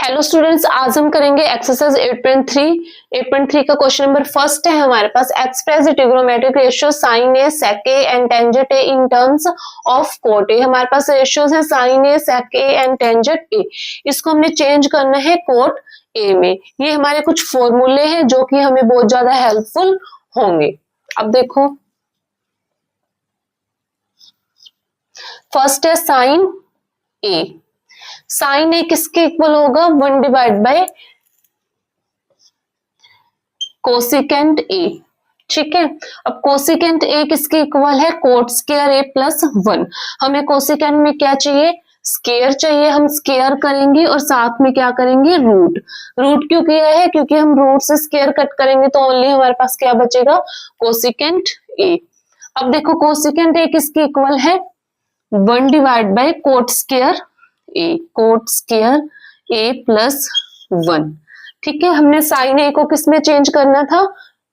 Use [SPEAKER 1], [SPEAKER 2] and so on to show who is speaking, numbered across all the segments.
[SPEAKER 1] Hello students, आज हम करेंगे एक्सरसाइज 8.3 का क्वेश्चन नंबर फर्स्ट है हमारे पास। Express the trigonometric ratio sine A sec A and tangent A in terms of cot A. हमारे पास रेशियोज है sine A sec A and tangent A. इसको हमने चेंज करना है कोट ए में। ये हमारे कुछ फॉर्मूले हैं जो कि हमें बहुत ज्यादा हेल्पफुल होंगे। अब देखो, फर्स्ट है साइन ए। साइन ए किसके इक्वल होगा? 1 डिवाइड बाय कोसिकेंट ए। ठीक है, अब कोसिकेंट ए किसके इक्वल है? Cot square A plus 1। हमें कोसिकेंट में क्या चाहिए? स्केयर चाहिए। हम स्केयर करेंगे और साथ में क्या करेंगे? रूट। रूट क्यों किया है? क्योंकि हम रूट से स्केयर कट करेंगे तो ओनली हमारे पास क्या बचेगा? Cosecant A. अब देखो, कोसिकेंट ए किसके इक्वल है? 1 divide by cot square A. Coat square A plus 1। ठीक है, हमने साइन ए को किस में चेंज करना था?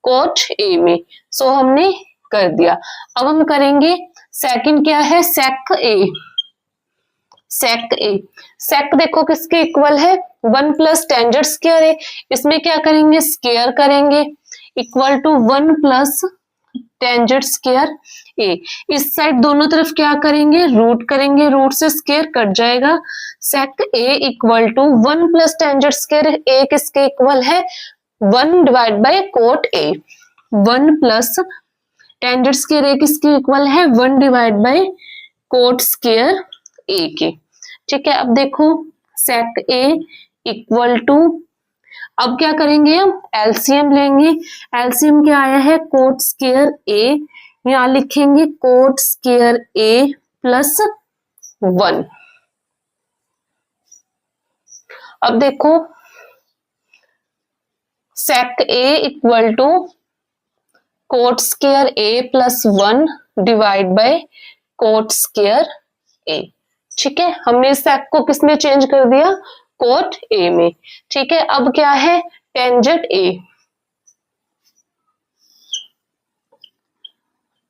[SPEAKER 1] कोट ए में। सो हमने कर दिया। अब हम करेंगे सेकंड, क्या है? सेक ए। सेक ए, सेक देखो किसके इक्वल है? 1 प्लस टेंजेंट स्क्वायर ए। इसमें क्या करेंगे? स्क्वायर करेंगे, equal to 1 plus tangent square A. इस साइड दोनों तरफ क्या करेंगे? रूट करेंगे, रूट से स्क्वायर कट जाएगा। Sec A equal to 1 plus tangent square A किसके इक्वल है? 1 divide by cot A. 1 plus tangent square A किसके इक्वल है? 1 divide by cot square A के। ठीक है, अब देखो, सेक ए इक्वल टू, अब क्या करेंगे? हम एलसीएम लेंगे। एलसीएम क्या आया है? Cot square A. यहां लिखेंगे कोट स्क्वायर ए प्लस 1। अब देखो, sec A equal to cot square A plus 1 divide by cot square A. ठीक है, हमने सेक को किस में चेंज कर दिया? कोट ए में। ठीक है, अब क्या है? Tangent A.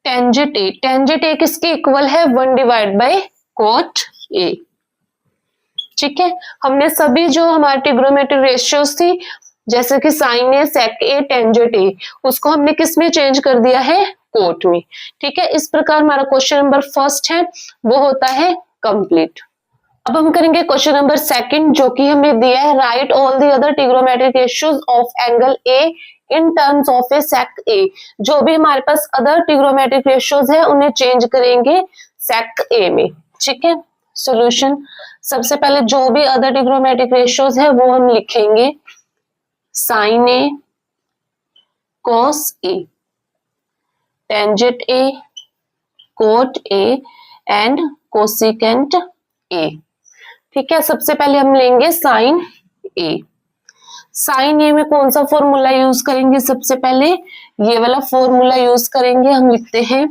[SPEAKER 1] Tangent A, tangent A किसके इक्वल है? 1 डिवाइड बाय कोट ए। ठीक है, हमने सभी जो हमारे ट्रिग्नोमेट्रिक रेशियोज थी, जैसे कि sign A, sec A, tangent ए, उसको हमने किस में चेंज कर दिया है? कोट में। ठीक है, इस प्रकार हमारा क्वेश्चन नंबर फर्स्ट है वो होता है कंप्लीट। अब हम करेंगे क्वेश्चन नंबर सेकंड, जो कि हमें दिया है right all the other trigonometric ratios of angle A in terms of A sec A. जो भी हमारे पास अदर ट्रिग्नोमेट्रिक रेशियोज है उन्हें चेंज करेंगे सेक ए में। ठीक है, सॉल्यूशन, सबसे पहले जो भी अदर ट्रिग्नोमेट्रिक रेशियोज है वो हम लिखेंगे sine A, cos A, tangent A, cot A and cosecant A. ठीक है, सबसे पहले हम लेंगे साइन ए। साइन ए में कौन सा फॉर्मूला यूज करेंगे? सबसे पहले ये वाला फॉर्मूला यूज करेंगे। हम लिखते हैं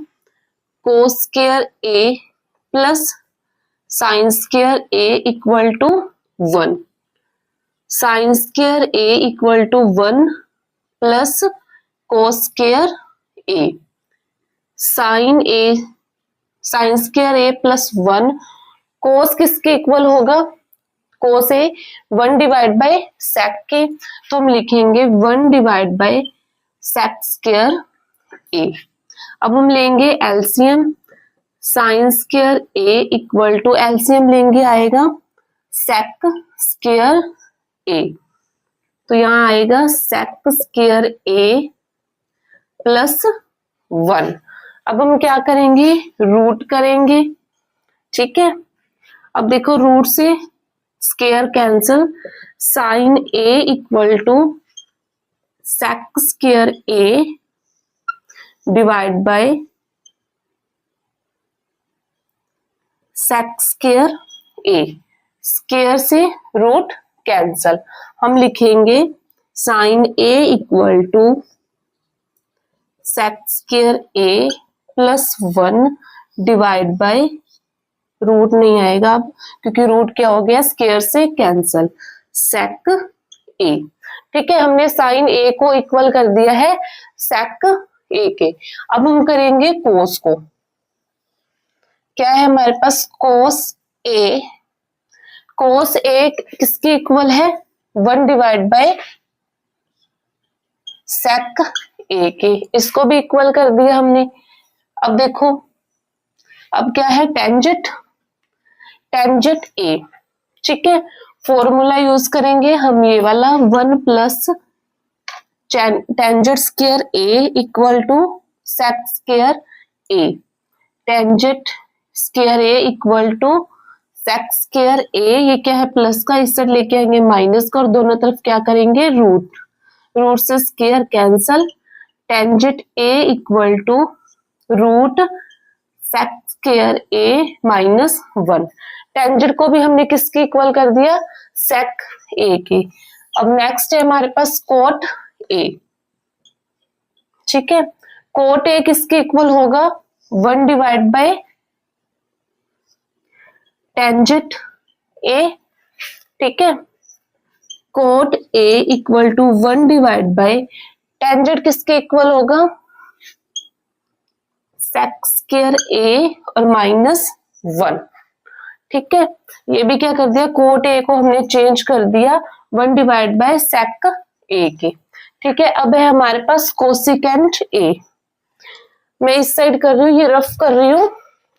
[SPEAKER 1] cos square A plus sine square A equal to 1। Sine square A equal to 1 plus cos square A. Sine A, sine square A plus 1, cos किसके इक्वल होगा? कोस ए 1 डिवाइड बाय सेक के, तो हम लिखेंगे 1 divide by sec square A. अब हम लेंगे LCM. Sine square A equal to, LCM लेंगे, आएगा सेक स्क्वायर ए। तो यहां आएगा सेक स्क्वायर ए प्लस 1। अब हम क्या करेंगे? रूट करेंगे। ठीक है, अब देखो, रूट से square cancel. Sine A equal to sec square A divide by sec square A. Square से रूट कैंसिल। हम लिखेंगे sine A equal to sec square A plus 1 divide by, root नहीं आएगा अब क्योंकि रूट क्या हो गया? स्क्वायर से कैंसिल, सेक ए। ठीक है, हमने साइन ए को इक्वल कर दिया है सेक ए के। अब हम करेंगे कोस को। क्या है हमारे पास? कोस ए कोस ए किसके इक्वल है, 1 डिवाइड बाय सेक ए के, इसको भी इक्वल कर दिया हमने। अब देखो अब क्या है, टेंजेंट ए, ठीक है, फॉर्मूला यूज करेंगे हम ये वाला, 1 plus tangent square A equal to sec square A, tangent square A equal to sec square A, ये क्या है प्लस का, इस साइड लेके आएंगे माइनस का और दोनों तरफ क्या करेंगे रूट से square cancel, tangent A equal to root sec square A minus 1, tangent को भी हमने किसके इक्वल कर दिया, सेक ए के। अब नेक्स्ट है हमारे पास कोट ए, ठीक है, कोट ए किसके इक्वल होगा, 1 डिवाइड बाय टेंजेंट ए, ठीक है, cot A equal to 1 divide by tangent किसके इक्वल होगा, सेक स्क्वायर ए और माइनस 1, ठीक है, ये भी क्या कर दिया, कोट ए को हमने चेंज कर दिया 1 डिवाइड बाय सेक ए के, ठीक है। अब है हमारे पास कोसिकेंट ए, मैं इस साइड कर रही हूँ, ये रफ कर रही हूँ,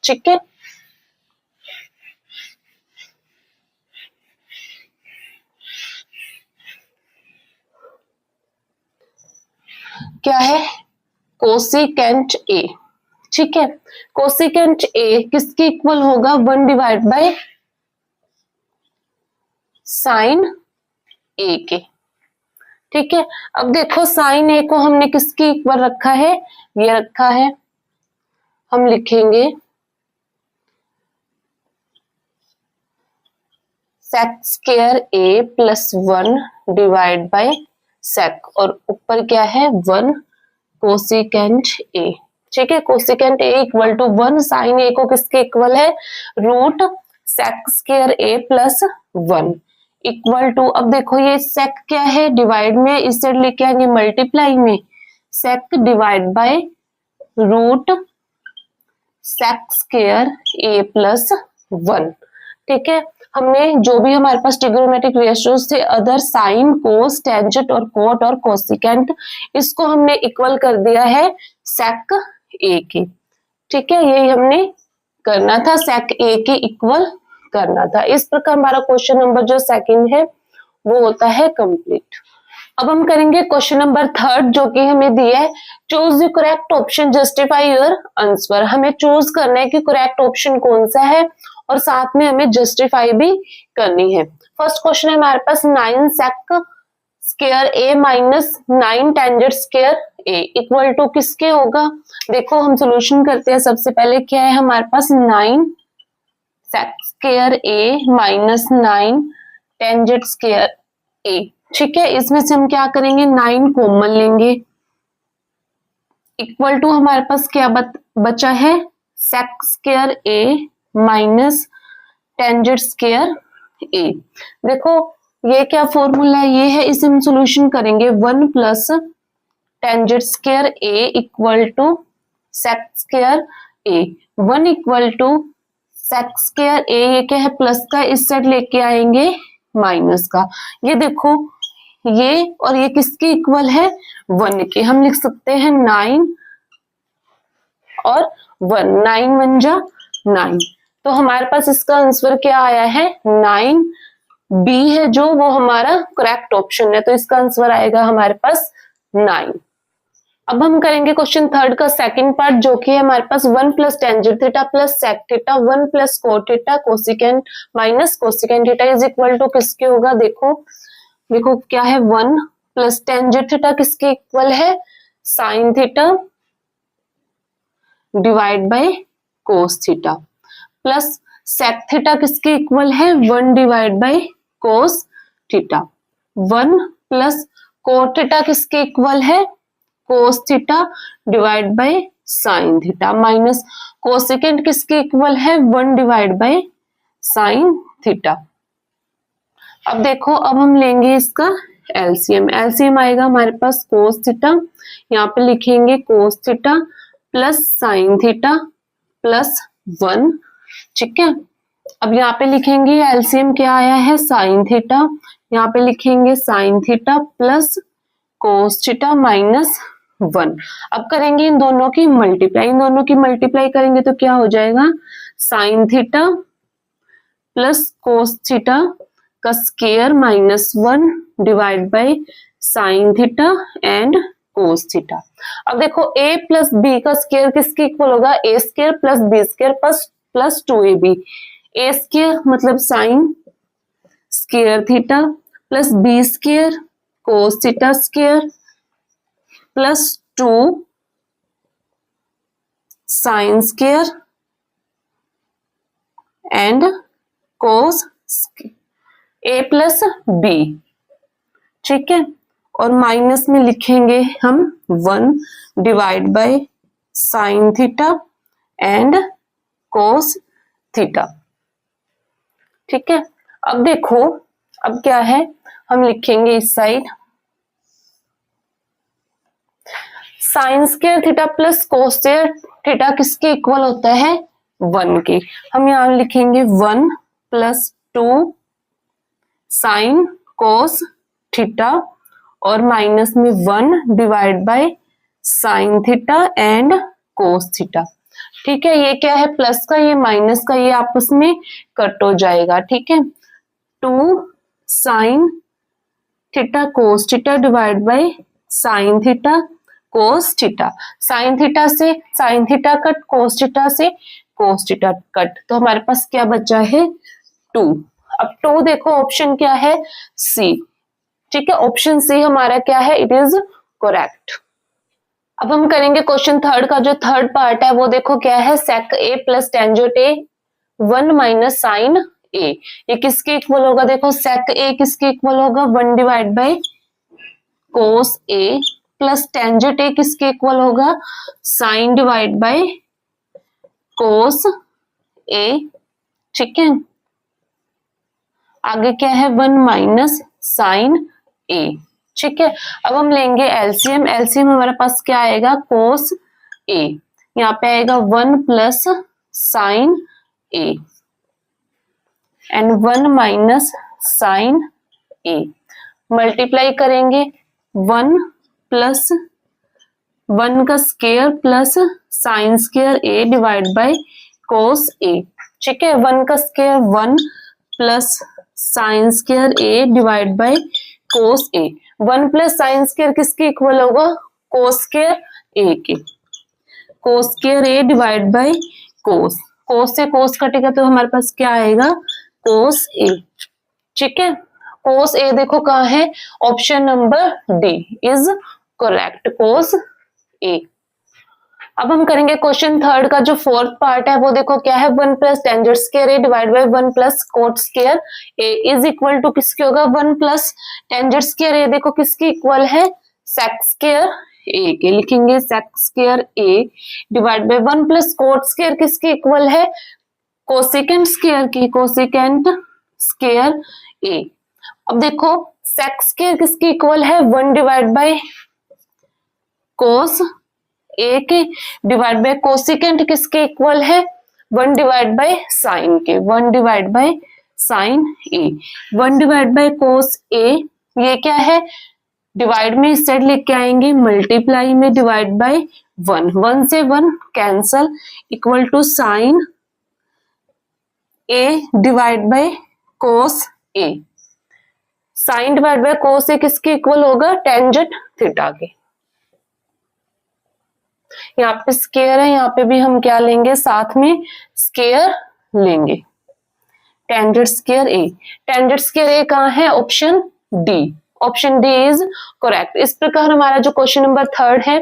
[SPEAKER 1] ठीक है, क्या है कोसिकेंट ए, ठीक है, कोसिकेंट ए किसके इक्वल होगा, 1 डिवाइड बाय साइन ए के, ठीक है। अब देखो साइन ए को हमने किसके इक्वल रखा है, ये रखा है, हम लिखेंगे sec square A plus 1 divide by sec, और ऊपर क्या है 1 कोसिकेंट ए, ठीक है, cosecant A equal to 1, sine A को किसके इक्वल है, root sec square A plus 1 equal to, अब देखो ये सेक क्या है, डिवाइड में, इस साइड लेके आएंगे मल्टीप्लाई में, sec divide by root sec square A plus 1, ठीक है। हमने जो भी हमारे पास ट्रिग्नोमेट्रिक रेशियोज थे, अदर साइन, कोस, टेंजेंट और कोट और कोसिकेंट, इसको हमने इक्वल कर दिया है सेक ए के, ठीक है, यही हमने करना था, सेक ए के इक्वल करना था। इस प्रकार हमारा क्वेश्चन नंबर जो सेकंड है वो होता है कंप्लीट। अब हम करेंगे क्वेश्चन नंबर थर्ड, जो कि हमें दिया है, choose the correct option, justify your answer. हमें चूज करना है कि करेक्ट ऑप्शन कौन सा है और साथ में हमें जस्टिफाई भी करनी है। फर्स्ट क्वेश्चन है हमारे पास 9 sec square A minus 9 tangent square A equal to किसके होगा, देखो हम सोल्यूशन करते हैं। सबसे पहले क्या है हमारे पास 9 sec square A minus 9 tangent square A, ठीक है, इसमें से हम क्या करेंगे 9 कॉमन लेंगे, इक्वल टू हमारे पास क्या बचा है sec square A minus tangent square ए। देखो ये क्या फॉर्मूला है, ये है, इसे हम सोल्यूशन करेंगे 1 plus tangent square A equal to sec square A, 1 equal to sec square A, ये क्या है प्लस का, इस साइड लेके आएंगे माइनस का, ये देखो ये और ये किसके इक्वल है 1 के, हम लिख सकते हैं 9 और 1, 9 1 जा 9, तो हमारे पास इसका आंसर क्या आया है 9, बी है जो वो हमारा करेक्ट ऑप्शन है, तो इसका आंसर आएगा हमारे पास 9। अब हम करेंगे क्वेश्चन थर्ड का सेकंड पार्ट, जो कि है हमारे पास 1 plus tangent theta plus sec theta 1 plus cot theta cosecant minus cosecant theta is equal to किसके होगा, देखो क्या है 1 प्लस टेंजेंट थीटा किसके इक्वल है sine theta divide by cos theta plus sec theta किसके इक्वल है 1 divide by cos theta, 1 plus cot theta किसके इक्वल है cos theta divide by sine theta minus cosecant किसके इक्वल है 1 divide by sine theta. अब देखो अब हम लेंगे इसका एलसीएम आएगा हमारे पास कोस थीटा, यहाँ पे लिखेंगे cos theta plus sine theta plus 1, ठीक है, अब यहाँ पे लिखेंगे एलसीएम क्या आया है, साइन थीटा, यहाँ पे लिखेंगे sine theta plus cos theta minus 1। अब करेंगे इन दोनों की मल्टीप्लाई, इन दोनों की मल्टीप्लाई करेंगे तो क्या हो जाएगा, sine theta plus cos theta का square minus 1 divide by sine theta and cos theta. अब देखो a प्लस बी का स्केयर किसके इक्वल होगा, A square plus B square plus 2ab। A square मतलब sine square theta plus B square cos theta square plus 2 sine square and cos A plus B, ठीक है। और minus में लिखेंगे हम 1 divide by sine theta and cos theta, ठीक है। अब देखो अब क्या है, हम लिखेंगे इस side sign square theta plus cos square theta किसके इक्वल होता है, 1 के। हम यहां लिखेंगे 1 प्लस 2 साइन कोस थीटा और माइनस में 1 divide by sine theta and cos theta, ठीक है। ये क्या है, प्लस का, ये माइनस का, ये आपस में कट हो जाएगा, ठीक है। 2 sine theta cos theta divide by sine theta cos theta, sine theta से साइन थीटा कट, कोस थीटा से कोस थीटा कट, तो हमारे पास क्या बचा है 2। अब 2 देखो ऑप्शन क्या है, सी, ठीक है। ऑप्शन सी हमारा क्या है, इट इज करेक्ट। अब हम करेंगे क्वेश्चन थर्ड का, जो थर्ड पार्ट है वो देखो क्या है, sec A plus tangent A 1 minus sine A, ये किसके इक्वल होगा, देखो सेक ए किसके इक्वल होगा, 1 divide by cos A plus tangent A किसके इक्वल होगा, sign divide by cos A, ठीक है। आगे क्या है, 1 माइनस साइन ए, ठीक है। अब हम लेंगे एलसीएम, एलसीएम हमारे पास क्या आएगा, कोस ए, यहाँ पे आएगा 1 plus sine A and 1 minus sine A, multiply करेंगे 1 प्लस 1 का square plus sine square A divide by cos A, ठीक है। 1 का square 1 plus sine square A divide by cos A, 1 plus sine square किसके इक्वल होगा, cos square A के, cos square A divide by cos, cos से cos कटेगा तो हमारे पास क्या आएगा, कोस ए, ठीक है। कोस ए देखो कहाँ है, option number D is correct, cos A. अब हम करेंगे क्वेश्चन थर्ड का, जो फोर्थ पार्ट है वो देखो क्या है, 1 plus tangent square A divide by 1 plus cot square A is equal to किसके होगा, 1 प्लस टेंजेंट स्क्वायर ए देखो किसके इक्वल है, सेक स्क्वायर ए के, लिखेंगे sec square A divide by 1 plus cot square किसके इक्वल है, कोसेकेंट स्क्वायर की, कोसेकेंट स्क्वायर ए। अब देखो सेक स्क्वायर किसके इक्वल है, 1 डिवाइड बाय कोस ए के डिवाइड बाय कोसेकेंट किसके इक्वल है, 1 डिवाइड बाय साइन के, 1 divide by sine A, 1 divide by cos A, ये क्या है, डिवाइड में इस साइड लेके आएंगे, मल्टीप्लाई में डिवाइड बाय 1, 1 से 1 cancel, equal to sine A divide by cos A, sine divide by cos A किसके इक्वल होगा, टेंजेंट थीटा के। यहाँ पे स्केयर है, यहाँ पे भी हम क्या लेंगे, साथ में स्केयर लेंगे, टेंजेंट स्केयर ए, टेंजेंट स्केयर ए कहाँ है, option D, option D is correct. इस प्रकार हमारा जो क्वेश्चन नंबर थर्ड है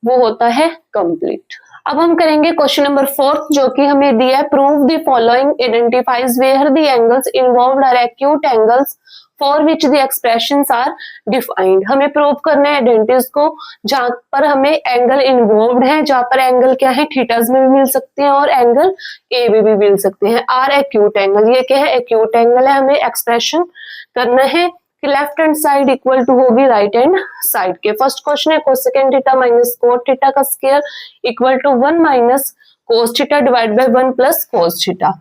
[SPEAKER 1] वो होता है कंप्लीट। अब हम करेंगे क्वेश्चन नंबर फोर्थ, जो कि हमें दिया है, prove the following identifies where the angles involved are acute angles for which the expressions are defined. हमें प्रूव करना है आइडेंटिटीज को जहां पर हमें एंगल इन्वॉल्व्ड है, जहां पर एंगल क्या है, थीटास में भी मिल सकते हैं और एंगल ए में भी मिल सकते हैं। आर एक्यूट एंगल, ये क्या है, एक्यूट एंगल है, हमें एक्सप्रेशन करना है कि left hand side equal to होगी राइट हैंड साइड के। फर्स्ट क्वेश्चन है cosecant theta minus cot theta का square equal to 1 minus cos theta divide by 1 plus cos theta.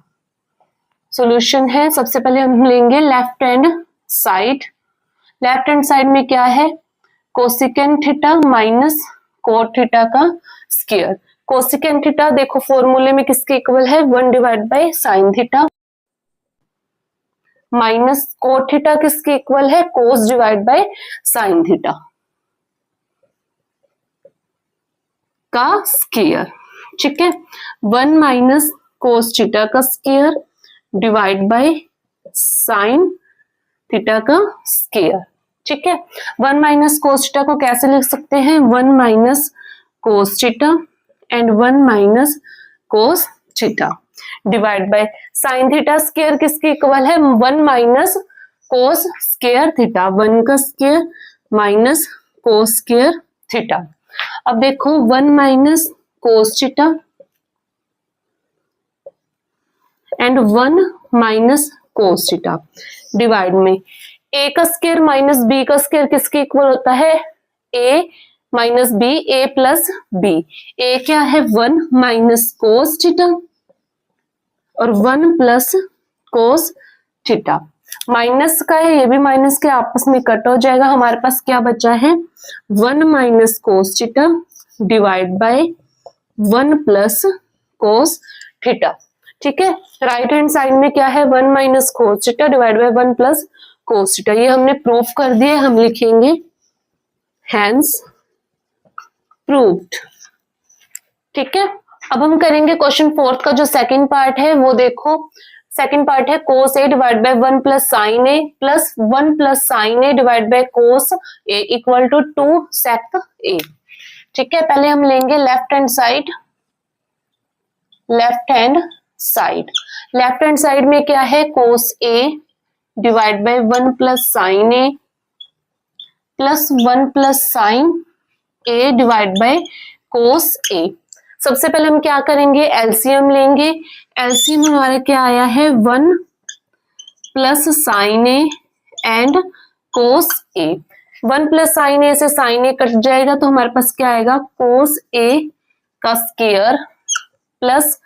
[SPEAKER 1] Solution है, सबसे पहले हम लेंगे left hand side. Left hand side में क्या है, cosecant theta minus cot theta का स्क्वायर। कोसिकेंट थीटा देखो फॉर्मूले में किसके इक्वल है, 1 divide by sine theta, minus cot theta किसके इक्वल है, कोस डिवाइड बाय साइन थीटा का स्क्वायर। ठीक है, 1 माइनस कोस थीटा का square divide by sine theta का स्क्वायर। ठीक है, 1 माइनस कोस थीटा को कैसे लिख सकते हैं, 1 minus cos theta and 1 minus cos theta divide by sine theta square किसके इक्वल है, 1 माइनस कोस स्क्वायर थीटा, 1 का square minus cos square theta. अब देखो 1 minus cos theta and 1 minus cos theta divide में ए का स्क्वायर माइनस बी का square किसके equal होता है, ए minus B, A plus B. ए क्या है, 1 माइनस कोस थीटा और 1 प्लस कोस थीटा। माइनस का है, ये भी माइनस के आपस में कट हो जाएगा, हमारे पास क्या बचा है, 1 minus cos theta divide by 1 plus cos theta. ठीक है, राइट हैंड साइड में क्या है, 1 minus cos theta divide by 1 plus cos theta. ये हमने प्रूफ कर दिए, हम लिखेंगे हैंस प्रूव्ड। ठीक है, अब हम करेंगे क्वेश्चन 4 का जो सेकंड पार्ट है वो देखो। सेकंड पार्ट है cos A divide by 1 plus sine A plus 1 plus sine A divide by cos A equal to 2 sec A. ठीक है, पहले हम लेंगे left hand side. Left hand side, left hand side में क्या है, cos A divide by 1 plus sine A plus 1 plus sine A divide by cos A. सबसे पहले हम क्या करेंगे, एलसीएम लेंगे। एलसीएम हमारा क्या आया है, 1 plus sine A and cos A. 1 plus sine A से साइन ए कट जाएगा तो हमारे पास क्या आएगा, कोस ए का स्क्वायर प्लस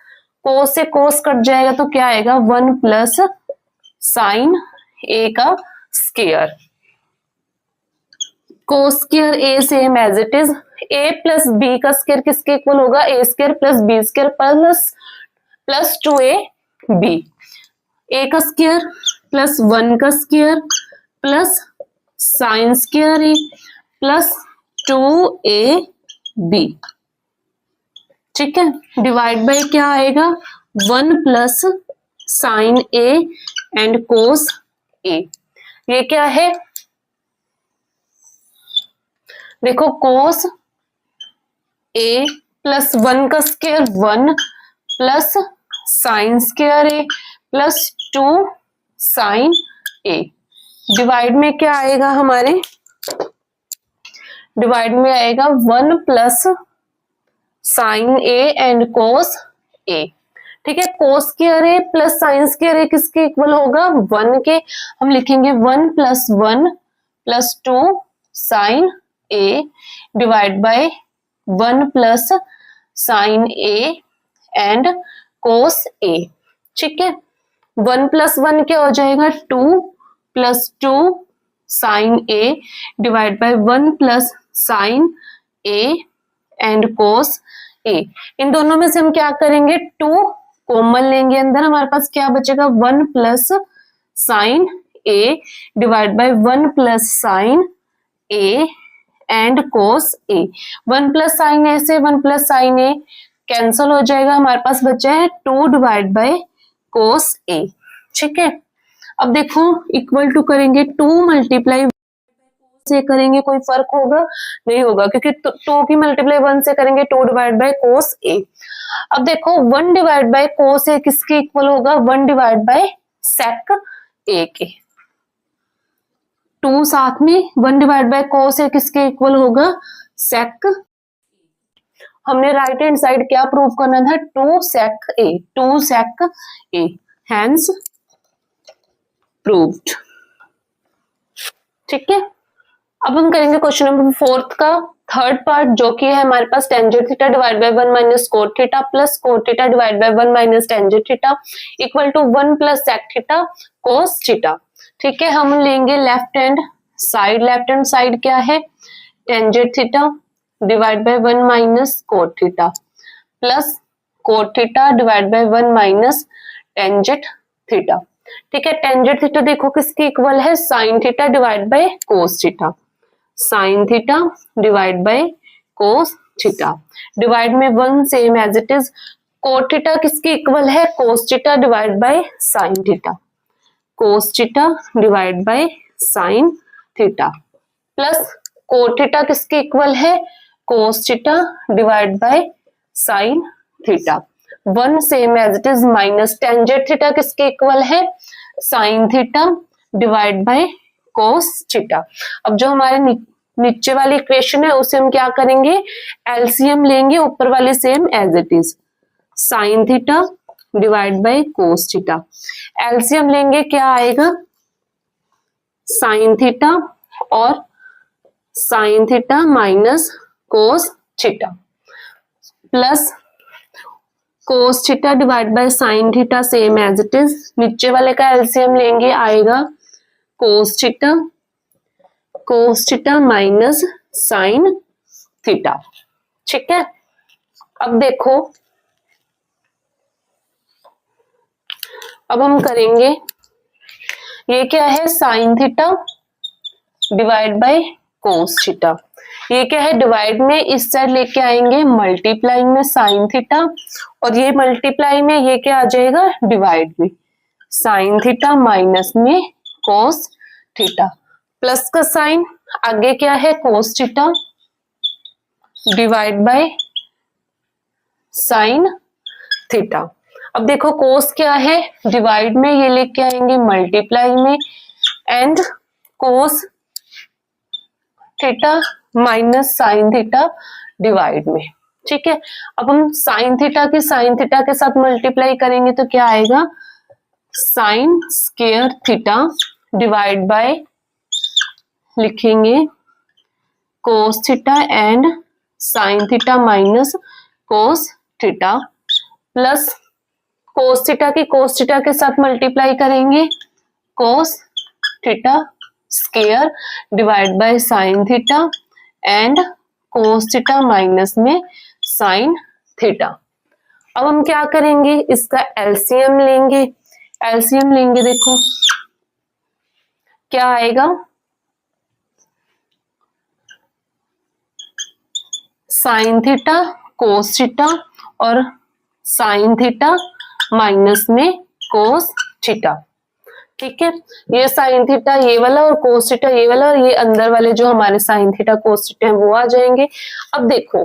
[SPEAKER 1] कोस से कोस कट जाएगा तो क्या आएगा, 1 प्लस साइन ए का square. Cos square A same as it is, A plus B का स्क्वायर किसके इक्वल होगा, A square plus B square plus 2 A B. A का स्क्वायर प्लस 1 का square plus sine square A plus 2 A B. ठीक है, divide by क्या आएगा, 1 plus sine A and cos A. ये क्या है, देखो कोस ए प्लस 1 का square 1 plus sine square A plus 2 sine A. Divide में क्या आएगा हमारे, डिवाइड में आएगा 1 plus sine A and cos A. ठीक है, cos square A plus sine square A किसके इक्वल होगा, 1 के। हम लिखेंगे 1 plus 1 plus 2 sine A divide by 1 plus sine A and cos A. ठीक है, 1 प्लस 1 क्या हो जाएगा, 2 plus 2 sine A divide by 1 plus sine A and cos ए। इन दोनों में से हम क्या करेंगे, 2 कॉमन लेंगे, अंदर हमारे पास क्या बचेगा, 1 plus sine A divide by 1 plus sine A and cos A. 1 plus sine A से 1 प्लस साइन ए कैंसल हो जाएगा, हमारे पास बचा है 2 डिवाइड बाय कोस ए। ठीक है, अब देखो इक्वल टू करेंगे, 2 मल्टीप्लाई से करेंगे कोई फर्क होगा, नहीं होगा, क्योंकि 2 की मल्टीप्लाई 1 से करेंगे 2 डिवाइड बाय कोस ए। अब देखो 1 डिवाइड बाय कोस ए किसके इक्वल होगा, 1 डिवाइड बाय सेक ए के। 2 साथ में 1 डिवाइड बाय कोस ए किसके इक्वल होगा, सेक। हमने राइट हैंड साइड क्या प्रूव करना था, 2 सेक ए, 2 सेक ए, हैंस प्रूव्ड। ठीक है, अब हम करेंगे क्वेश्चन नंबर 4 का। थर्ड पार्ट जो कि है हमारे पास tangent theta divide by 1 minus cot theta plus cot theta divide by 1 minus tangent theta equal to 1 plus sec theta cos theta. ठीक है, हम लेंगे लेफ्ट हैंड साइड क्या है tangent theta divide by 1 minus cot theta plus cot theta divide by 1 minus tangent theta. ठीक है, tangent theta देखो किसके इक्वल है sine theta divide by cos theta, sine theta divide by cos theta, divide में 1 same as it is. Cot theta किसके equal है cos theta divide by sine theta, cos theta divide by sine theta plus cot theta किसके equal है cos theta divide by sine theta, 1 same as it is minus tangent theta किसके equal है sine theta divide by cos theta. अब जो हमारे नीचे वाली equation है उसे हम क्या करेंगे एलसीएम लेंगे, ऊपर वाली same as it is sine theta divide by cos theta. LCM लेंगे क्या आएगा साइन थीटा और sine theta minus cos theta plus cos theta divide by sine theta same as it is, नीचे वाले का एलसीएम लेंगे आएगा cos theta minus sine theta. ठीक है, अब देखो अब हम करेंगे ये क्या है sine theta divide by cos theta, ये क्या है डिवाइड में इस साइड लेके आएंगे मल्टीप्लाइंग में साइन थीटा और ये मल्टीप्लाई में ये क्या आ जाएगा डिवाइड में साइन थीटा माइनस में कोस थीटा प्लस का साइन आगे क्या है cos theta divide by sine theta. अब देखो कोस क्या है डिवाइड में ये लेके आएंगे मल्टीप्लाई में and cos theta minus sine theta divide में। ठीक है, अब हम साइन थीटा के साथ मल्टीप्लाई करेंगे तो क्या आएगा sine square theta divide by लिखेंगे cos theta and sine theta minus cos theta plus cos theta के साथ मल्टीप्लाई करेंगे cos theta square divide by sine theta and cos theta minus में साइन थीटा। अब हम क्या करेंगे इसका एलसीएम लेंगे देखो क्या आएगा साइन थीटा कोस थीटा और साइन थीटा माइनस में कोस थीटा। ठीक है, ये साइन थीटा ये वाला और कोस थीटा ये वाला और ये अंदर वाले जो हमारे साइन थीटा कोस थीटा है वो आ जाएंगे। अब देखो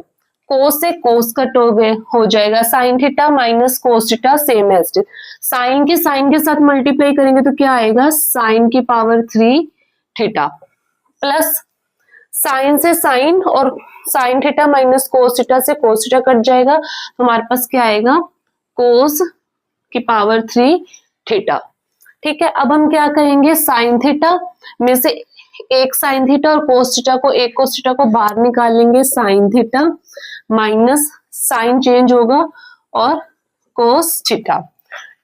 [SPEAKER 1] कोस से कोस कट हो जाएगा sine theta minus cos theta same as it, sine के साथ मल्टीप्लाई करेंगे तो क्या आएगा साइन की पावर 3 थीटा प्लस साइन से साइन और sine theta minus cos theta से कोस थीटा कट जाएगा तो हमारे पास क्या आएगा कोस की पावर 3 थीटा। ठीक है, अब हम क्या करेंगे साइन थीटा में से एक साइन थीटा और कोस थीटा को बाहर निकालेंगे sine theta minus sign change होगा और कोस थीटा।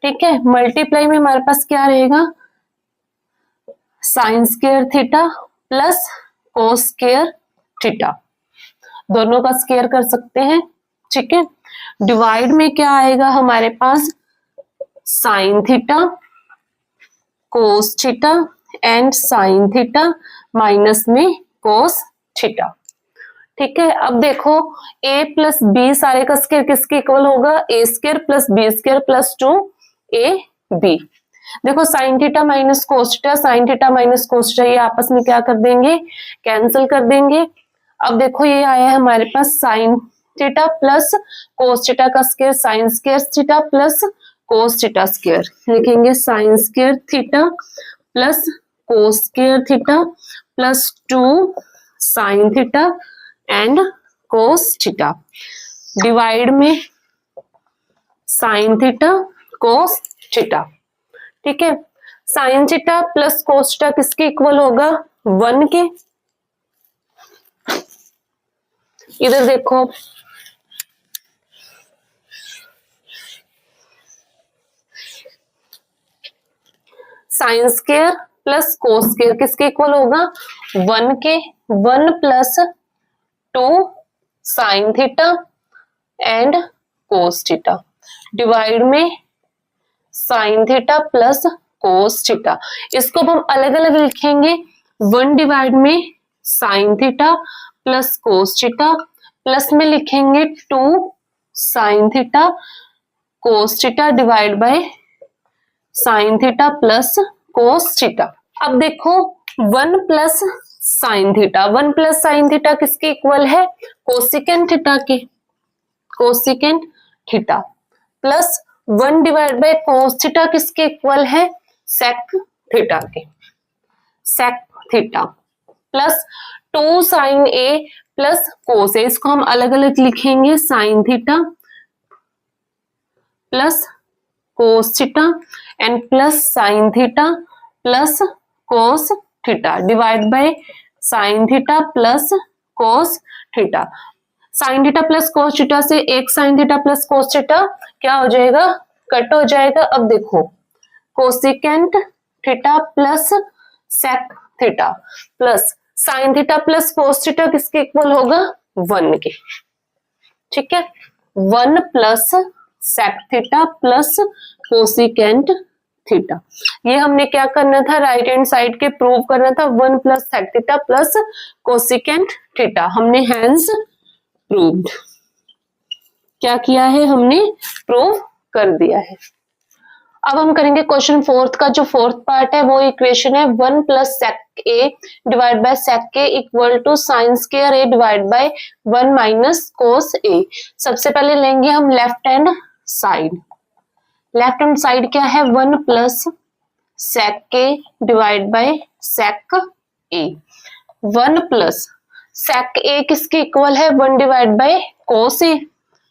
[SPEAKER 1] ठीक है, मल्टीप्लाई में हमारे पास क्या रहेगा sign square theta plus cos square theta, दोनों का स्क्वायर कर सकते हैं। ठीक है, डिवाइड में क्या आएगा हमारे पास sine theta cos theta and sine theta minus में कोस थीटा। ठीक है, अब देखो a प्लस बी सारे का स्क्वायर किसके इक्वल होगा a square plus B square plus 2ab। देखो sine theta minus cos theta sine theta minus cos theta ये आपस में क्या कर देंगे कैंसिल कर देंगे। अब देखो ये आया है हमारे पास sine theta plus cos theta का square sine square theta plus cos theta square, लिखेंगे sine square theta plus cos square theta plus 2 sine theta and cos theta, divide में साइन थीटा कोस थीटा। ठीक है, sine theta plus cos theta किसके equal होगा 1 के, इधर देखो sine square plus cos square किसके इक्वल होगा, 1 के, 1 plus 2 sine theta and cos theta divide में sine theta plus cos theta. इसको हम अलग अलग लिखेंगे, 1 डिवाइड में sine theta plus cos theta, plus में लिखेंगे 2 sine theta cos theta divide by sine theta plus cos theta. अब देखो 1 plus sine theta, 1 plus sine theta किसके इक्वल है, कोसिकेंट थीटा के, cosecant theta, plus 1 divide by cos theta किसके equal है, sec theta के, सेक theta, plus 2 sine A plus cos A, इसको हम अलग अलग लिखेंगे, sine theta plus cos theta and plus sine theta plus cos theta divide by sine theta plus cos theta. Sine theta plus cos theta से एक sine theta plus cos theta क्या हो जाएगा, कट हो जाएगा। अब देखो cosecant theta plus sec theta plus sine theta plus cos theta किसके इक्वल होगा, 1 के, ठीक है, 1 plus sec theta plus cosecant theta. ये हमने क्या करना था, राइट हैंड साइड के प्रूव करना था, 1 plus sec theta plus cosecant theta, हमने हैंस प्रूव्ड, क्या किया है, हमने प्रूव कर दिया है। अब हम करेंगे क्वेश्चन 4 का, जो 4th पार्ट है वो इक्वेशन है 1 plus sec A divide by sec A equal to sine square A divide by 1 minus cos A. सबसे पहले लेंगे हम left hand side, left hand side क्या है, 1 plus sec A divide by sec A, 1 plus sec A किसके equal है, 1 divide by cos A,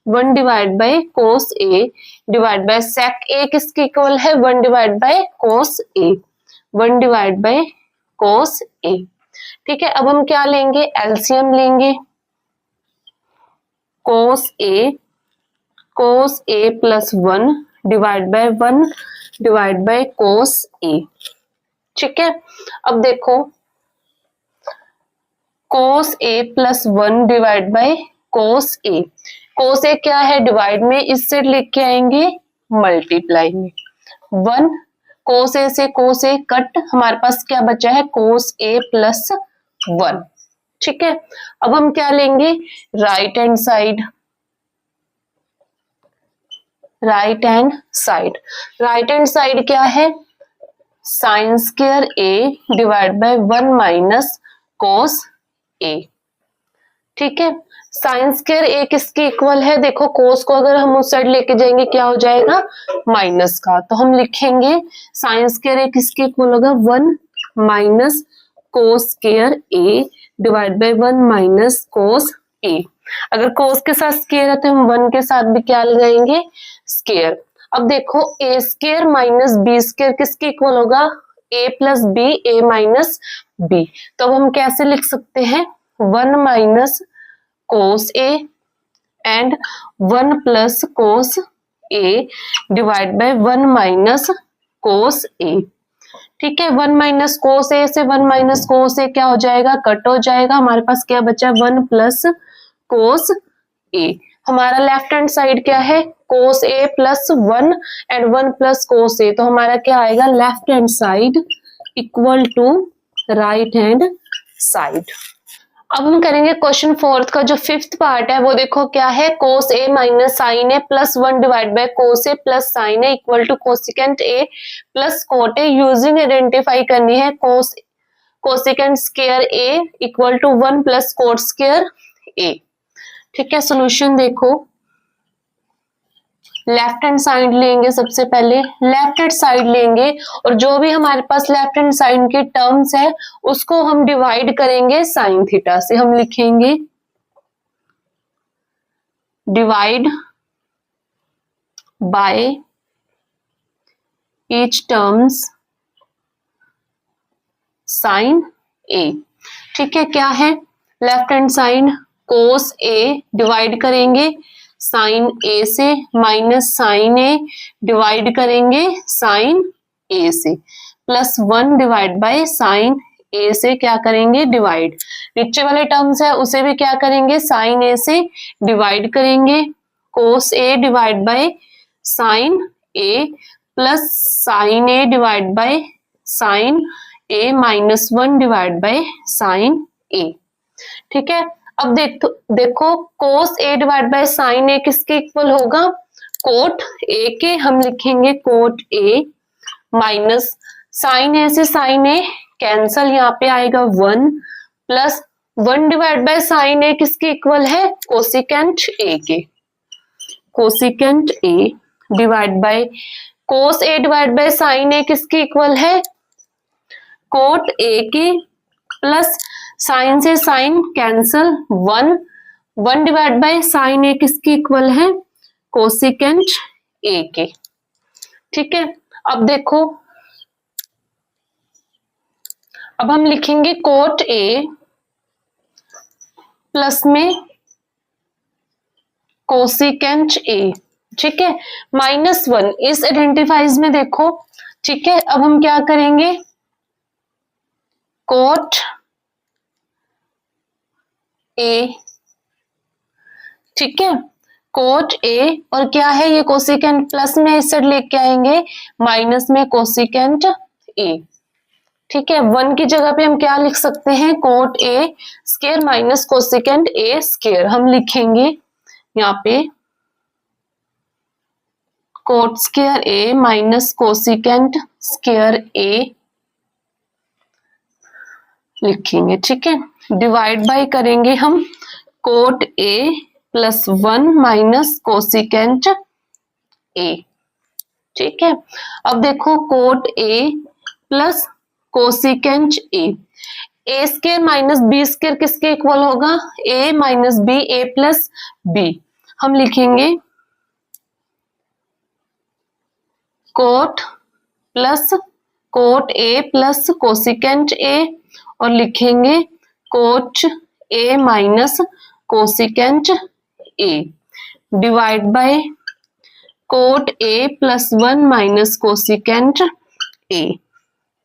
[SPEAKER 1] 1 divide by cos A divide by sec A किसके equal है, 1 divide by cos A, 1 divide by cos A, ठीक है। अब हम क्या लेंगे, एलसीएम लेंगे, cos A plus 1 divide by 1 divide by cos A, ठीक है। अब देखो cos A plus 1 divide by cos A, cos A क्या है, डिवाइड में, इससे लेके आएंगे मल्टीप्लाई में, 1 कोस ए से कोस ए कट, हमारे पास क्या बचा है, कोस ए प्लस 1, ठीक है। अब हम क्या लेंगे, right hand side, right hand side, right hand side क्या है, sine square A divide by 1 minus cos A, ठीक है। साइन स्क्वायर ए किसके इक्वल है, देखो कोस को अगर हम उस साइड लेके जाएंगे क्या हो जाएगा, माइनस का, तो हम लिखेंगे साइन स्क्वायर ए किसके इक्वल होगा, 1 minus cos square A divide by 1 minus cos A. अगर कोस के साथ स्क्वायर है तो हम 1 के साथ भी क्या लगाएंगे, स्क्वायर। अब देखो A square minus B square किसके इक्वल होगा, A plus B, A minus B, तो अब हम कैसे लिख सकते हैं, 1 minus cos A and 1 plus cos A divide by 1 minus cos A, ठीक है। 1 माइनस कोस ए से 1 माइनस कोस ए क्या हो जाएगा, कट हो जाएगा, हमारे पास क्या बचा, 1 प्लस कोस ए। हमारा लेफ्ट हैंड साइड क्या है, cos A plus 1 and 1 plus cos A, तो हमारा क्या आएगा, left hand side equal to right hand side. अब हम करेंगे क्वेश्चन 4 का, जो 5th पार्ट है वो देखो क्या है, cos A minus sine A plus 1 divide by cos A plus sine A equal to cosecant A plus cot A, using identify करनी है cosecant square A equal to 1 plus cot square A, ठीक है। Solution देखो, left hand side लेंगे, सबसे पहले left hand side लेंगे और जो भी हमारे पास लेफ्ट हैंड साइड के टर्म्स है उसको हम डिवाइड करेंगे साइन थीटा से, हम लिखेंगे divide by each terms sine A, ठीक है। क्या है, left hand side cos A divide करेंगे साइन ए से, माइनस साइन ए डिवाइड करेंगे साइन ए से, plus 1 divide by sine A से क्या करेंगे डिवाइड, नीचे वाले टर्म्स है उसे भी क्या करेंगे साइन ए से डिवाइड करेंगे, cos A divide by sine A plus sine A divide by sine A minus 1 divide by sine A. ठीक है, अब देखो cos A divide by sine A किसके इक्वल होगा, कोट ए के, हम लिखेंगे cot A minus sine A से साइन ए कैंसल, यहाँ पे आएगा 1 plus 1 divide by sine A किसके इक्वल है, कोसिकेंट ए के, cosecant A divide by cos A divide by sine A किसके इक्वल है, कोट ए के, प्लस साइन से sine cancel 1 divide by sine A किसके इक्वल है, कोसिकेंट ए के। ठीक है, अब देखो, अब हम लिखेंगे कोट ए प्लस में कोसिकेंट ए। ठीक है, -1 इस आइडेंटिफाइज में देखो। ठीक है, अब हम क्या करेंगे, कोट ए, ठीक है, कोट ए और क्या है ये कोसिकेंट, प्लस में इस साइड लेके आएंगे, माइनस में कोसिकेंट ए। ठीक है, 1 की जगह पे हम क्या लिख सकते हैं, cot A square minus cosecant A square, हम लिखेंगे यहाँ पे cot square A minus cosecant square A लिखेंगे। ठीक है, डिवाइड बाय करेंगे हम cot A plus 1 minus cosecant A. ठीक है, अब देखो cot A plus cosecant A square minus B square किसके इक्वल होगा, A minus B, A plus B, हम लिखेंगे cot plus cot A plus cosecant A और लिखेंगे cot A minus cosecant A divide by cot A plus 1 minus cosecant A.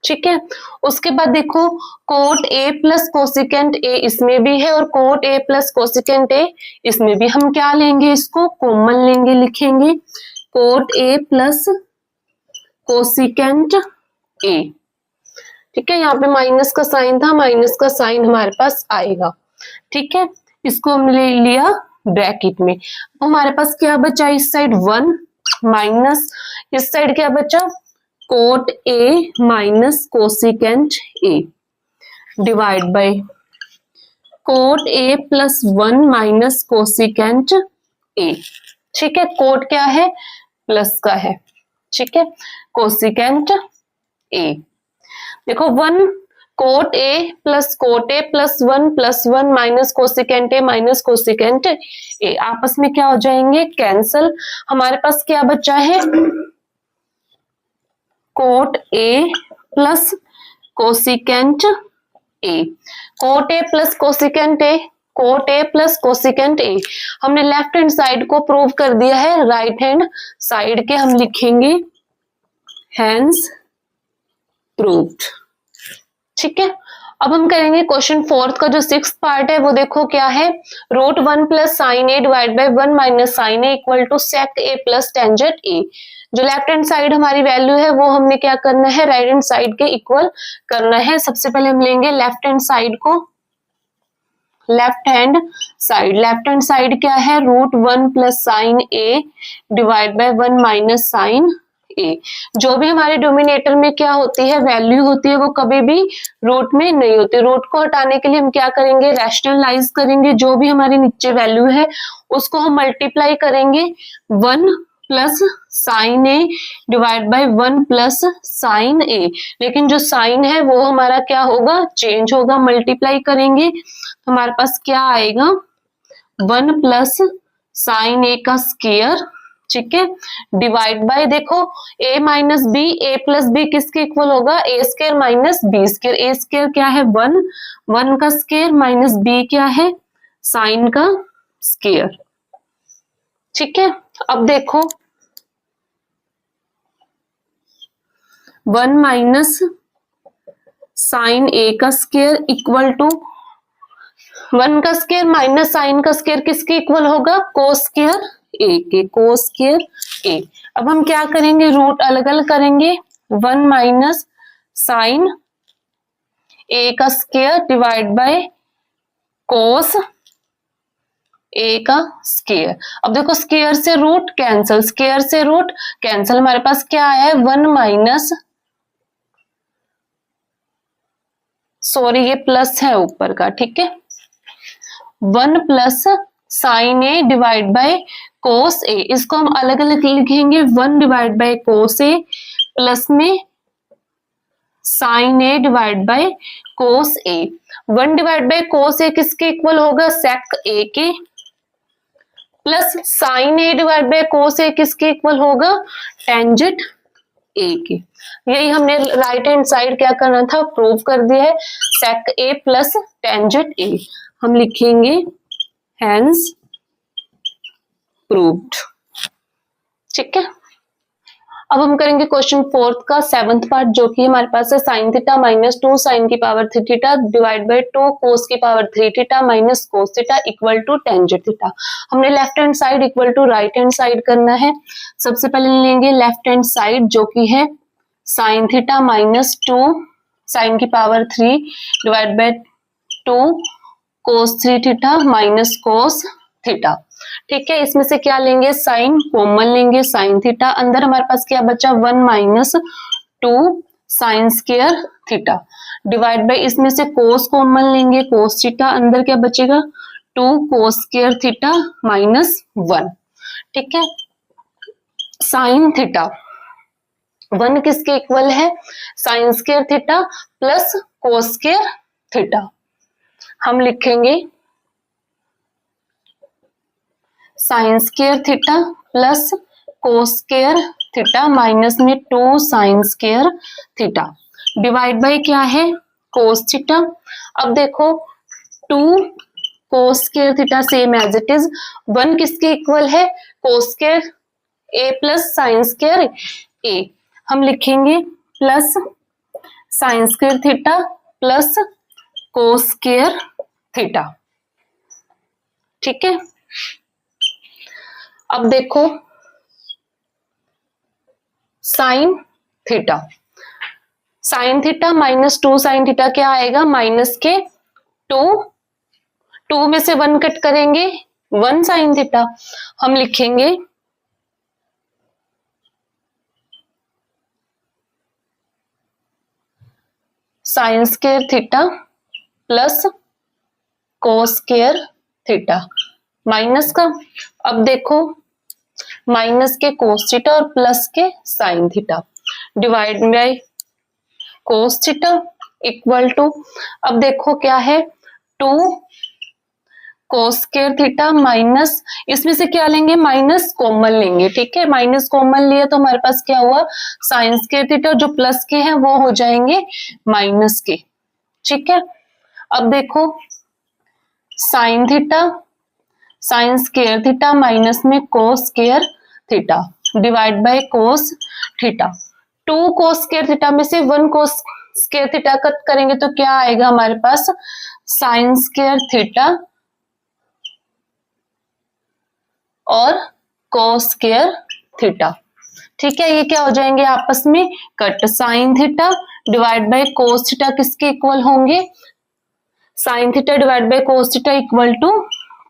[SPEAKER 1] ठीक है, उसके बाद देखो कोट ए प्लस कोसिकेंट ए इसमें भी है और कोट ए प्लस कोसिकेंट ए इसमें भी, हम क्या लेंगे, इसको कॉमन लेंगे, लिखेंगे cot A plus cosecant A. ठीक है, यहाँ पे माइनस का साइन था, माइनस का साइन हमारे पास आएगा। ठीक है, इसको हम ले लिया ब्रैकेट में, हमारे पास क्या बचा, इस साइड 1 माइनस इस साइड क्या बचा, coat A minus cosecant A divide by cot A plus 1 minus cosecant A. ठीक है, कोट क्या है, प्लस का है। ठीक है, कोसिकेंट ए, देखो 1 coat A plus 1 plus 1 minus cosecant A minus cosecant ए आपस में क्या हो जाएंगे, कैंसल, हमारे पास क्या बचा है, cot A plus cosecant A, cot A plus cosecant A, cot A plus cosecant ए, हमने लेफ्ट हैंड साइड को प्रूव कर दिया है, राइट हैंड साइड के हम लिखेंगे हैंस प्रूव्ड। ठीक है, अब हम करेंगे क्वेश्चन 4 का जो 6th पार्ट है, वो देखो क्या है, root 1 plus sine A divide by 1 minus sine A equal to sec A plus tangent A. जो लेफ्ट हैंड साइड हमारी वैल्यू है वो हमने क्या करना है, राइट हैंड साइड के इक्वल करना है। सबसे पहले हम लेंगे लेफ्ट हैंड साइड को, लेफ्ट हैंड साइड क्या है, root 1 plus sine A divide by 1 minus sine A. जो भी हमारे डोमिनेटर में क्या होती है, वैल्यू होती है, वो कभी भी रूट में नहीं होती। रूट को हटाने के लिए हम क्या करेंगे, रैशनलाइज करेंगे, जो भी हमारी नीचे वैल्यू है उसको हम मल्टीप्लाई करेंगे 1 plus sine A divide by 1 plus sine A. लेकिन जो साइन है वो हमारा क्या होगा, चेंज होगा, मल्टीप्लाई करेंगे तो हमारे पास क्या आएगा, 1 प्लस साइन ए का स्क्वायर। ठीक है, डिवाइड बाय देखो a minus B, a plus B किसके इक्वल होगा, A square minus B square. A square क्या है 1 का स्क्वायर माइनस बी क्या है साइन का स्क्वायर। ठीक है, अब देखो 1 माइनस साइन ए का स्क्वायर इक्वल टू 1 का स्क्वायर माइनस साइन का स्क्वायर किसके इक्वल होगा, कोस स्क्वायर ए के, कोस स्क्वायर ए। अब हम क्या करेंगे, रूट अलग अलग करेंगे, 1 माइनस साइन ए का स्क्वायर डिवाइड बाय कोस ए का स्क्वायर। अब देखो स्क्वायर से रूट कैंसल, स्क्वायर से रूट कैंसल, हमारे पास क्या आया है 1 माइनस, सॉरी ये प्लस है ऊपर का, ठीक है, 1 plus sine A divide by cos A. इसको हम अलग अलग लिखेंगे, 1 divide by cos A plus में sine A divide by cos A. 1 divide by cos A किसके इक्वल होगा, सेक ए के, plus sine A divide by cos A किसके इक्वल होगा, टेंजेंट ए के। यही हमने राइट हैंड साइड क्या करना था, प्रूव कर दिया है, सेक ए प्लस टेंजेंट ए। हम लिखेंगे हैंस प्रूव्ड। ठीक है, अब हम करेंगे क्वेश्चन 4 का 7th पार्ट, जो कि हमारे पास है साइन थीटा माइनस 2 साइन की power 3 theta divide by 2 cos की power 3 theta minus cos theta equal to tangent theta. हमने left hand side equal to right hand side करना है। सबसे पहले लेंगे लेफ्ट हैंड साइड, जो कि है साइन थीटा माइनस 2 साइन की power 3 divide by 2 cos 3 theta minus cos theta. ठीक है, इसमें से क्या लेंगे, साइन कॉमन लेंगे, साइन थीटा, अंदर हमारे पास क्या बचा 1 minus 2 sine square theta divide bye, इसमें से कोस कॉमन लेंगे, कोस थीटा, अंदर क्या बचेगा 2 कोस स्क्वायर थीटा माइनस 1। ठीक है, साइन थीटा 1 किसके इक्वल है, sine square theta plus cos square theta. हम लिखेंगे sine square theta plus cos square theta minus में 2 sine square theta divide by क्या है, कोस थीटा। अब देखो 2 cos square theta same as it is, 1 किसके इक्वल है, cos square A plus sine square A. हम लिखेंगे plus sine square theta plus cos square theta. ठीक है, अब देखो sine theta, sine theta minus 2 sine theta क्या आएगा, माइनस के 2 में से 1 कट करेंगे 1 साइन थीटा। हम लिखेंगे sine square theta plus cos square theta minus का, अब देखो माइनस के कोस थीटा और प्लस के sine theta divide by cos theta equal to, अब देखो क्या है 2 कोस स्क्वायर थीटा माइनस, इसमें से क्या लेंगे, माइनस कॉमन लेंगे। ठीक है, माइनस कॉमन लिया तो हमारे पास क्या हुआ, साइन स्क्वायर थीटा जो प्लस के हैं वो हो जाएंगे माइनस के। ठीक है, अब देखो sine theta sine square theta minus में cos square theta divide by cos theta. 2 cos square theta में से 1 कोस स्क्वायर थीटा कट करेंगे तो क्या आएगा हमारे पास, साइन स्क्वायर थीटा और कोस स्क्वायर थीटा। ठीक है, ये क्या हो जाएंगे आपस में cut, sine theta divide by cos theta किसके इक्वल होंगे, sine theta divide by cos theta equal to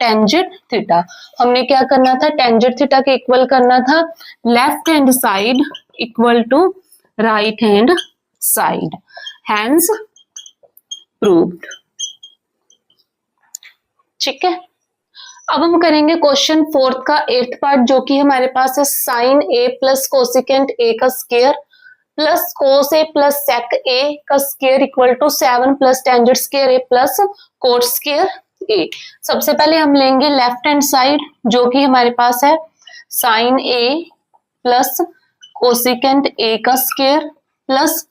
[SPEAKER 1] tangent theta. हमने क्या करना था, टेंजेंट थीटा के इक्वल करना था left hand side equal to right hand side, hence proved. ठीक है, अब हम करेंगे क्वेश्चन 4 का 8th पार्ट, जो कि हमारे पास है sine A plus cosecant A का square plus cos A plus sec A का square equal to 7 plus tangent square A plus cot square A. सबसे पहले हम लेंगे लेफ्ट हैंड साइड, जो कि हमारे पास है sine A plus cosecant A का square plus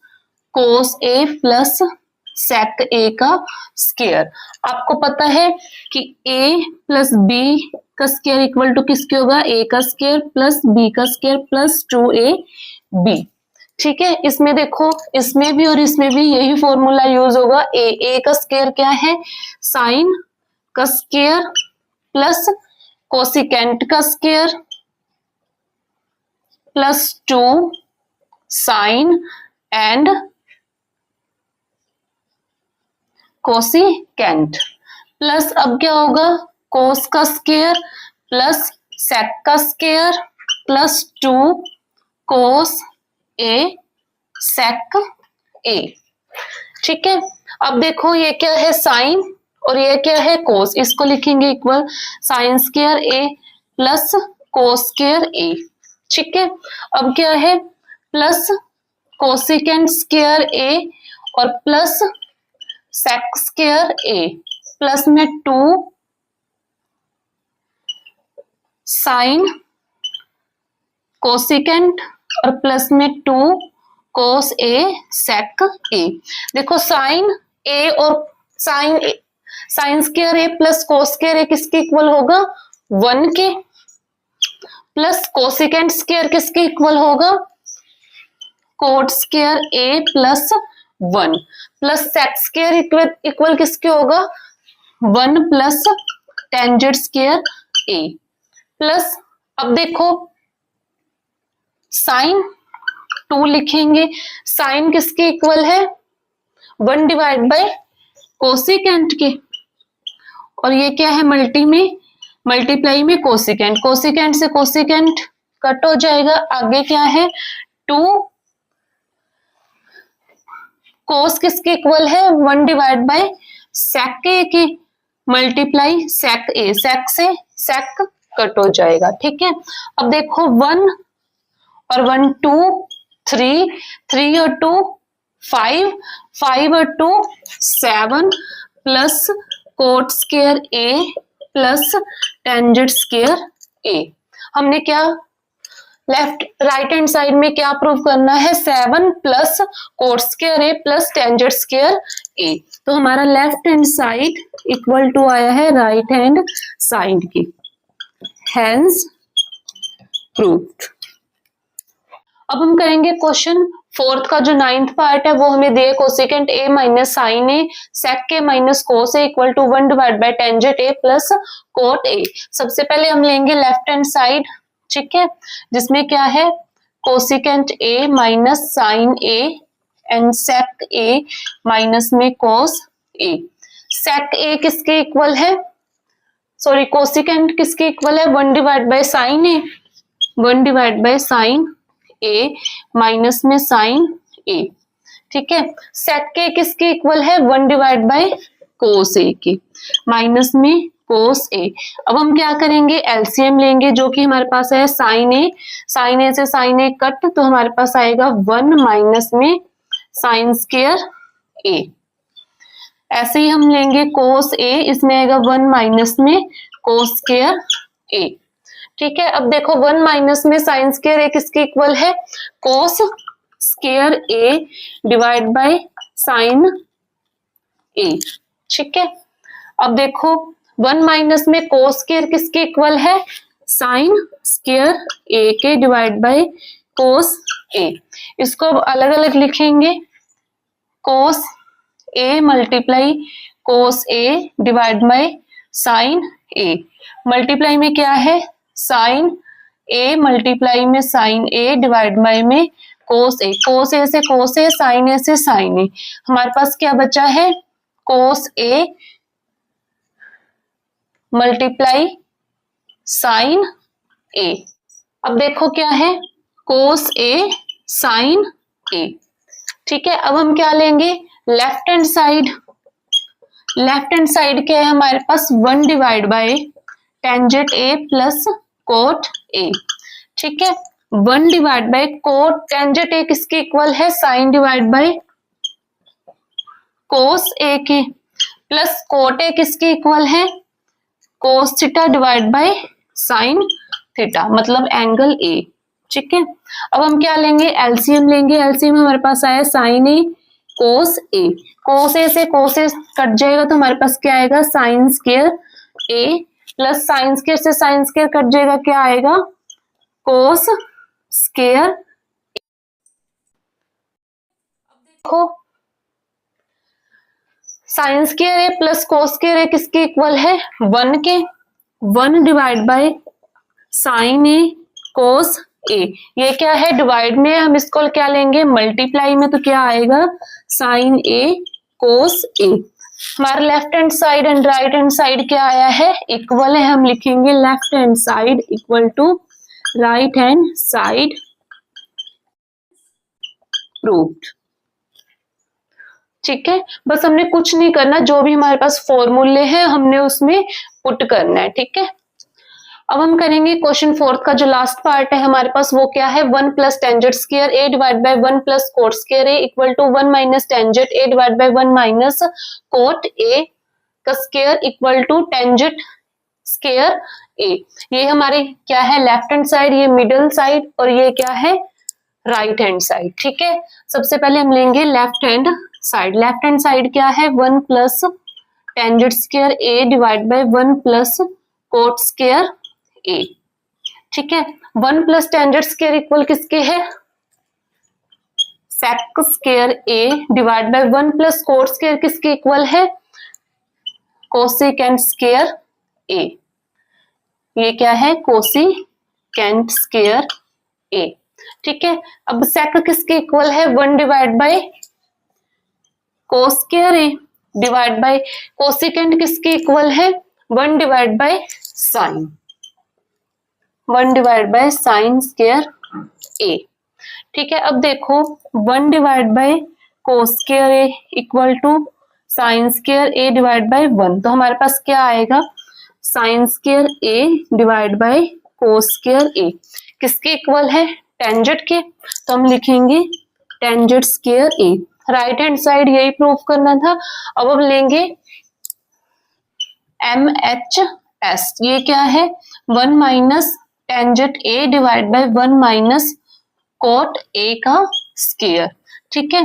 [SPEAKER 1] cos A plus sec a का स्क्वायर। आपको पता है कि a प्लस b का स्क्वायर इक्वल टू किसके होगा, a का स्क्वायर प्लस b का स्क्वायर प्लस 2ab। ठीक है, इसमें देखो, इसमें भी और इसमें भी यही फॉर्मूला यूज होगा। a का स्क्वायर क्या है, साइन का स्क्वायर प्लस कोसिकेंट का square plus 2 sine and cosecant plus अब क्या होगा, कोस का स्क्वायर प्लस सेक का square plus 2 cos A sec A. ठीक है, अब देखो ये क्या है, साइन और ये क्या है, कोस। इसको लिखेंगे equal sign square A plus cos square A. ठीक है, अब क्या है, प्लस कोसिकेंट स्क्वायर ए और plus sec square A plus में 2 साइन कोसिकेंट और प्लस में 2 कोस ए सेक ए। देखो साइन ए और sine square A plus cos square A किसके इक्वल होगा, 1 के, प्लस कोसिकेंट स्क्वायर किसके इक्वल होगा, cot square A plus 1 plus sec square equal किसके होगा, 1 plus tangent square A plus अब देखो साइन 2 लिखेंगे, साइन किसके इक्वल है, 1 डिवाइड बाय कोसिकेंट के, और ये क्या है, मल्टीप्लाई में कोसिकेंट, कोसिकेंट से कोसिकेंट कट हो जाएगा। आगे क्या है, 2 कोस किसके इक्वल है, 1 डिवाइड बाय सेक ए के, मल्टीप्लाई सेक ए, सेक से सेक कट हो जाएगा। ठीक है, अब देखो 1 और 1 2 3, 3 और 2 5, 5 और 2 7 plus cot square A plus tangent square ए। हमने क्या लेफ्ट राइट हैंड साइड में क्या प्रूव करना है, 7 plus cot square A plus tangent square A. तो हमारा left hand side equal to आया है राइट हैंड साइड की, हैंस प्रूव्ड। अब हम करेंगे क्वेश्चन 4 का जो 9th पार्ट है, वो हमें दिए cosecant A minus sine A sec के minus cos A equal to 1 divide by tangent A plus cot A. सबसे पहले हम लेंगे लेफ्ट हैंड साइड, ठीक है, जिसमें क्या है, cosecant A minus sine A and sec A minus में कोस ए। सेक ए किसके इक्वल है, सॉरी कोसिकेंट किसके इक्वल है, 1 divide by sine A, 1 divide by sine A minus में साइन ए। ठीक है, सेक के किसके इक्वल है, 1 डिवाइड बाय कोस ए के, माइनस में कोस ए। अब हम क्या करेंगे, एलसीएम लेंगे, जो कि हमारे पास है साइन ए, साइन ए से साइन ए कट, तो हमारे पास आएगा 1 माइनस में साइन स्क्वायर ए। ऐसे ही हम लेंगे कोस ए, इसमें आएगा 1 माइनस में कोस स्क्वायर ए। ठीक है, अब देखो 1 माइनस में साइन स्क्वायर ए किसके इक्वल है, cos square A divide by sine A. ठीक है, अब देखो 1 माइनस में कोस स्क्वायर किसके इक्वल है, साइन स्क्वायर ए के डिवाइड बाय कोस ए। इसको अब अलग अलग लिखेंगे, cos A multiply cos A divide by sine A. Multiply में क्या है, साइन ए मल्टीप्लाई में साइन ए डिवाइड बाय में कोस ए, कोस ए से कोस ए, साइन ए से साइन ए। हमारे पास क्या बचा है, कोस ए मल्टीप्लाई साइन ए। अब देखो क्या है, कोस ए साइन ए। ठीक है, अब हम क्या लेंगे, left hand side, left hand side क्या है हमारे पास, 1 divide by tangent A plus cot A. ठीक है, 1 divide by cot tangent A किसके इक्वल है, sine divide by cos A के, प्लस कोट ए किसके इक्वल है, cos theta divide by sine theta, मतलब एंगल ए। ठीक है, अब हम क्या लेंगे, एलसीएम लेंगे, एलसीएम हमारे पास आया sign A cos A, cos ए से कोस ए कट जाएगा तो हमारे पास क्या आएगा sine square A, plus sine square से साइन स्क्वायर कट जाएगा, क्या आएगा कोस स्क्वायर। देखो sine square A plus cos square A किसके इक्वल है 1 के, 1 divide by sine A cos A, ये क्या है डिवाइड में, हम इसको क्या लेंगे मल्टीप्लाई में, तो क्या आएगा साइन ए कोस ए। हमारा left hand side and right hand side क्या आया है इक्वल है, हम लिखेंगे left hand side equal to right hand side proved. ठीक है, बस हमने कुछ नहीं करना, जो भी हमारे पास फॉर्मूले हैं हमने उसमें पुट करना है। ठीक है, अब हम करेंगे क्वेश्चन 4 का जो लास्ट पार्ट है हमारे पास, वो क्या है 1 plus tangent square A divide by 1 plus cot square A equal to 1 minus tangent A divide by 1 minus cot A का square equal to tangent square A. ये हमारे क्या है लेफ्ट हैंड साइड, ये मिडिल साइड, और ये क्या है राइट हैंड साइड। ठीक है, सबसे पहले हम लेंगे left hand side. Left hand side क्या है 1 plus tangent square A divide by 1 plus cot square A. ठीक है, 1 प्लस टेंजेंट स्क्वायर इक्वल किसके है sec square A divide by 1 plus cot square किसके इक्वल है कोसिकेंट स्क्वायर ए। ये क्या है कोसिकेंट स्क्वायर ए। ठीक है, अब सेक किसके इक्वल है 1 divide by cos square A divide by cosecant किसके इक्वल है 1 divide by sine, 1 divide by sine square A. ठीक है, अब देखो 1 divide by cos square A equal to sine square A divide by 1, तो हमारे पास क्या आएगा sine square A divide by cos square A किसके इक्वल है टेंजेंट के, तो हम लिखेंगे tangent square A. Right hand side यही प्रूव करना था। अब हम लेंगे एम एच एस, ये क्या है 1 minus tangent A divide by 1 minus cot A का स्क्वायर। ठीक है,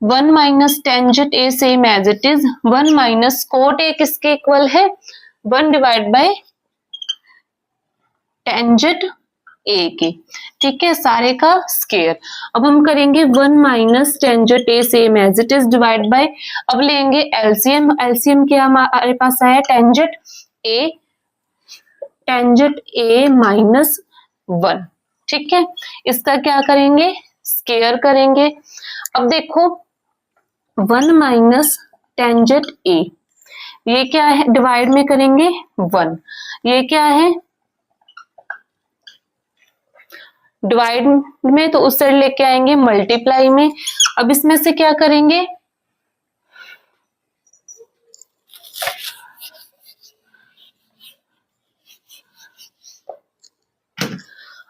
[SPEAKER 1] 1 minus tangent A same as it is, 1 minus cot A किसके इक्वल है 1 डिवाइड बाय टेंजेंट ए के। ठीक है, सारे का स्क्वायर। अब हम करेंगे 1 minus tangent A same as it is divide by, अब लेंगे एलसीएम। एलसीएम क्या हमारे पास आया टेंजेंट ए माइनस 1। ठीक है, इसका क्या करेंगे स्क्वायर करेंगे। अब देखो 1 माइनस टेंजेंट ए, ये क्या है डिवाइड में करेंगे 1, ये क्या है डिवाइड में, तो उस साइड लेके आएंगे मल्टीप्लाई में। अब इसमें से क्या करेंगे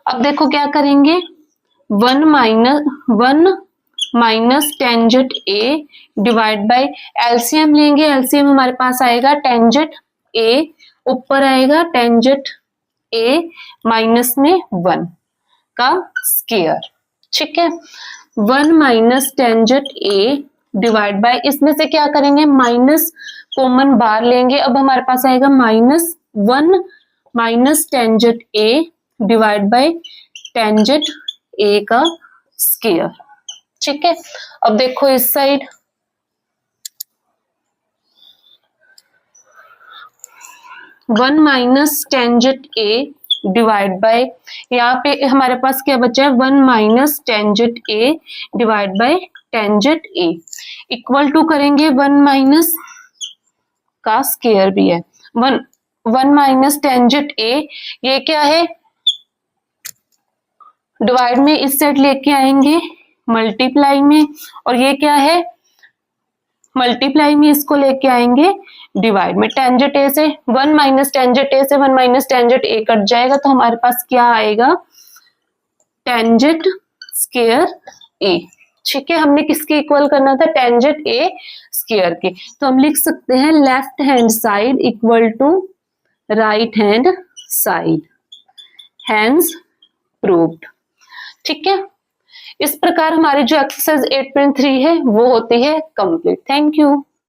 [SPEAKER 1] अब देखो क्या करेंगे 1 minus tangent A divide bye LCM लेंगे। एलसीएम हमारे पास आएगा टेंजेंट ए, ऊपर आएगा टेंजेंट ए माइनस में 1 का स्क्वायर। ठीक है, 1 minus tangent A divide bye, इसमें से क्या करेंगे माइनस कॉमन बाहर लेंगे। अब हमारे पास आएगा minus 1 minus tangent A divide by tangent A का स्क्वायर। ठीक है, अब देखो इस side 1 minus tangent A divide by, यहाँ पे हमारे पास क्या बचा है 1 minus tangent A divide by tangent A equal to करेंगे 1 माइनस का स्क्वायर भी है 1 माइनस टेंजेंट ए, ये क्या है डिवाइड में इस साइड लेके आएंगे मल्टीप्लाई में, और ये क्या है मल्टीप्लाई में इसको लेके आएंगे डिवाइड में। टेंजेंट ए से 1 माइनस टेंजेंट ए से 1 माइनस टेंजेंट ए कट जाएगा, तो हमारे पास क्या आएगा टेंजेंट स्क्वायर ए। ठीक है, हमने किसके इक्वल करना था टेंजेंट ए स्क्वायर के, तो हम लिख सकते हैं left hand side equal to right hand side, hence proved. ठीक है, इस प्रकार हमारी जो एक्सरसाइज 8.3 है वो होती है कंप्लीट। Thank you.